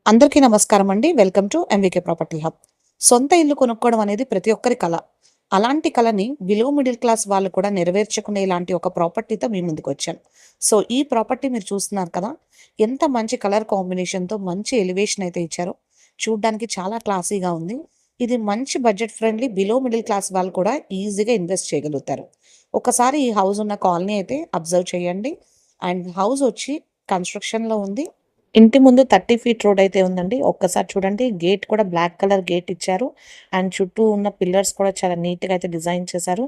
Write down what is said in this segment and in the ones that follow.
అందరికీ నమస్కారం అండి. Welcome to MVK property hub. సొంత ఇల్లు కొనుక్కోవడం అనేది ప్రతి ఒక్కరి కల. అలాంటి కలని బిలో మిడిల్ క్లాస్ వాళ్ళు కూడా నెరవేర్చుకునే ఇలాంటి ఒక ప్రాపర్టీతో మీ ముందుకొచ్చాను. సో, ఈ ప్రాపర్టీ మీరు చూస్తున్నారు కదా! ఎంత మంచి కలర్ కాంబినేషన్‌తో మంచి ఎలివేషన్ అయితే ఇచ్చారో. చూడ్డానికి చాలా క్లాసీగా ఉంది. ఇది మంచి budget friendly below middle class వాళ్ళు కూడా ఈజీగా ఇన్వెస్ట్ చేయగలుగుతారు. ఒకసారి ఈ హౌస్ ఉన్న కాలనీ అయితే అబ్జర్వ్ చేయండి. అండ్ హౌస్ వచ్చి కన్‌స్ట్రక్షన్‌లో ఉంది. ఇంటి ముందు 30 ఫీట్ రోడ్ అయితే ఉందండి. ఒక్కసారి చూడండి, గేట్ కూడా బ్లాక్ కలర్ గేట్ ఇచ్చారు. అండ్ చుట్టూ ఉన్న పిల్లర్స్ కూడా చాలా నీట్‌గా అయితే డిజైన్ చేశారు.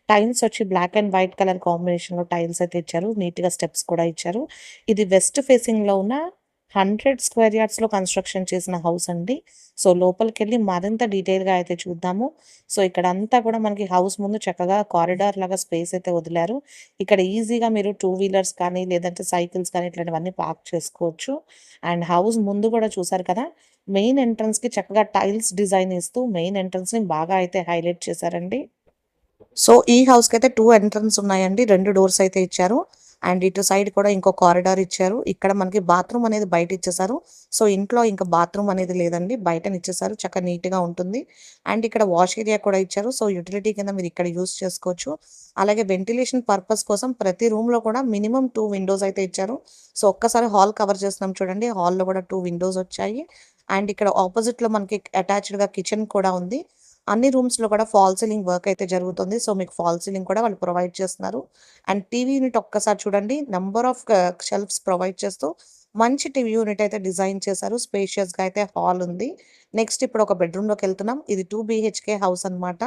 టైల్స్ వచ్చి బ్లాక్ అండ్ వైట్ కలర్ కాంబినేషన్‌లో టైల్స్ అయితే ఇచ్చారు. నీట్‌గా స్టెప్స్ కూడా ఇచ్చారు. ఇది వెస్ట్ ఫేసింగ్‌లో ఉన్న 100 స్క్వేర్ యార్డ్స్‌లో కన్‌స్ట్రక్షన్ చేసిన హౌస్ అండి. సో, లోపలికెళ్ళి మరింత డీటెయిల్‌గా అయితే చూద్దాము. సో, ఇక్కడంతా కూడా మనకి హౌస్ ముందు చక్కగా కారిడార్ లాగా స్పేస్ అయితే వదిలారు. ఇక్కడ ఈజీగా మీరు టూ వీలర్స్ కానీ, లేదంటే సైకిల్స్ కానీ ఇట్లాంటివన్నీ పార్క్ చేసుకోవచ్చు. అండ్ హౌస్ ముందు కూడా చూసారు కదా! మెయిన్ ఎంట్రన్స్‌కి చక్కగా టైల్స్ డిజైన్ ఇస్తూ మెయిన్ ఎంట్రన్స్‌ని బాగా అయితే హైలైట్ చేశారండి. సో, ఈ హౌస్‌కైతే 2 ఎంట్రన్స్ ఉన్నాయండి. 2 డోర్స్ అయితే ఇచ్చారు. అండ్ ఇటు సైడ్ కూడా ఇంకో కారిడార్ ఇచ్చారు. ఇక్కడ మనకి బాత్రూమ్ అనేది బయట ఇచ్చేసారు. సో, ఇంట్లో ఇంకా బాత్రూమ్ అనేది లేదండి. బయటనిచ్చేసారు. చక్కగా నీట్‌గా ఉంటుంది. అండ్ ఇక్కడ వాష్ ఏరియా కూడా ఇచ్చారు. సో, యుటిలిటీ కింద మీరు ఇక్కడ యూజ్ చేసుకోవచ్చు. అలాగే వెంటిలేషన్ పర్పస్ కోసం ప్రతి రూమ్‌లో కూడా మినిమమ్ 2 విండోస్ అయితే ఇచ్చారు. సో, ఒక్కసారి హాల్ కవర్ చేస్తున్నాం చూడండి. హాల్‌లో కూడా 2 విండోస్ వచ్చాయి. అండ్ ఇక్కడ ఆపోజిట్‌లో మనకి అటాచ్డ్‌గా కిచెన్ కూడా ఉంది. అన్ని రూమ్స్‌లో కూడా ఫాల్ సీలింగ్ వర్క్ అయితే జరుగుతుంది. సో, మీకు ఫాల్ సీలింగ్ కూడా వాళ్ళు ప్రొవైడ్ చేస్తున్నారు. అండ్ టీవీ యూనిట్ ఒక్కసారి చూడండి. నంబర్ ఆఫ్ షెల్ఫ్స్ ప్రొవైడ్ చేస్తూ మంచి టీవీ యూనిట్ అయితే డిజైన్ చేశారు. స్పేషియస్‌గా అయితే హాల్ ఉంది. నెక్స్ట్ ఇప్పుడు ఒక బెడ్‌రూమ్‌లోకెళ్తున్నాం. ఇది 2 బీహెచ్‌కే హౌస్ అనమాట.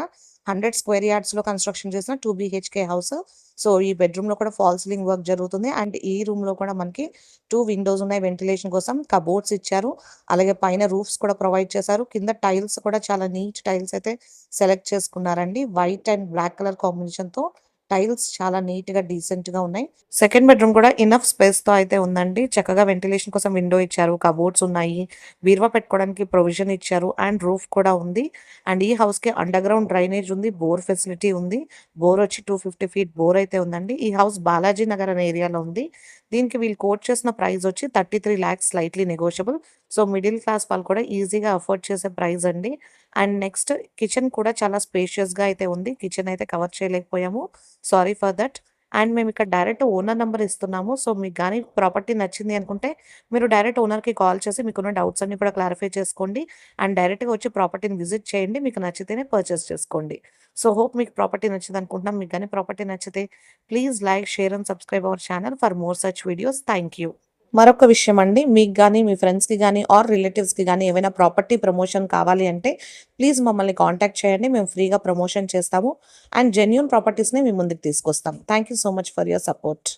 100 స్క్వేర్ యార్డ్స్‌లో కన్‌స్ట్రక్షన్ చేసిన 2 బీహెచ్‌కే హౌస్. సో, ఈ బెడ్‌రూమ్‌లో కూడా ఫాల్ సీలింగ్ వర్క్ జరుగుతుంది. అండ్ ఈ రూమ్‌లో కూడా మనకి 2 విండోస్ ఉన్నాయి వెంటిలేషన్ కోసం. కబోర్డ్స్ ఇచ్చారు. అలాగే పైన రూఫ్స్ కూడా ప్రొవైడ్ చేశారు. కింద టైల్స్ కూడా చాలా నీట్ టైల్స్ అయితే సెలెక్ట్ చేసుకున్నారండి. వైట్ అండ్ బ్లాక్ కలర్ కాంబినేషన్‌తో టైల్స్ చాలా నీట్‌గా, డీసెంట్‌గా ఉన్నాయి. సెకండ్ బెడ్‌రూమ్ కూడా ఇనఫ్ స్పేస్‌తో అయితే ఉందండి. చక్కగా వెంటిలేషన్ కోసం విండో ఇచ్చారు. కబోర్డ్స్ ఉన్నాయి. బీరువా పెట్టుకోవడానికి ప్రొవిజన్ ఇచ్చారు. అండ్ రూఫ్ కూడా ఉంది. అండ్ ఈ హౌస్‌కి అండర్ గ్రౌండ్ డ్రైనేజ్ ఉంది. బోర్ ఫెసిలిటీ ఉంది. బోర్ వచ్చి 250 ఫీట్ బోర్ అయితే ఉందండి. ఈ హౌస్ బాలాజీ నగర్ అనే ఏరియాలో ఉంది. దీనికి వీళ్ళు కోట్ చేసిన ప్రైస్ వచ్చి 33 lakhs slightly negotiable. So, middle class వాళ్ళు కూడా ఈజీగా అఫోర్డ్ చేసే ప్రైస్ అండి. అండ్ నెక్స్ట్ కిచెన్ కూడా చాలా స్పేషియస్‌గా అయితే ఉంది. కిచెన్ అయితే కవర్ చేయలేకపోయాము. Sorry for that. అండ్ మేమిక్కడ డైరెక్ట్ ఓనర్ నంబర్ ఇస్తున్నాము. సో, మీకు గాని ప్రాపర్టీ నచ్చింది అనుకుంటే, మీరు డైరెక్ట్ ఓనర్‌కి కాల్ చేసి మీకున్న డౌట్స్ అన్నీ కూడా క్లారిఫై చేసుకోండి. అండ్ డైరెక్ట్‌గా వచ్చి ప్రాపర్టీని విజిట్ చేయండి. మీకు నచ్చితేనే పర్చేస్ చేసుకోండి. సో, హోప్ మీకు ప్రాపర్టీ నచ్చిందనుకుంటున్నాం. మీకు గాని ప్రాపర్టీ నచ్చితే please like, share and subscribe our channel for more such videos. Thank you. మరొక విషయం అండి, మీకు గాని, మీ ఫ్రెండ్స్‌కి గాని ఆర్ రిలేటివ్స్‌కి గాని ఏవైనా ప్రాపర్టీ ప్రమోషన్ కావాలి అంటే ప్లీజ్ మమ్మల్ని కాంటాక్ట్ చేయండి. మేము ఫ్రీగా ప్రమోషన్ చేస్తాము. అండ్ జెన్యూన్ ప్రాపర్టీస్‌ని మీ ముందుకు తీసుకొస్తాం. Thank you so much for your support.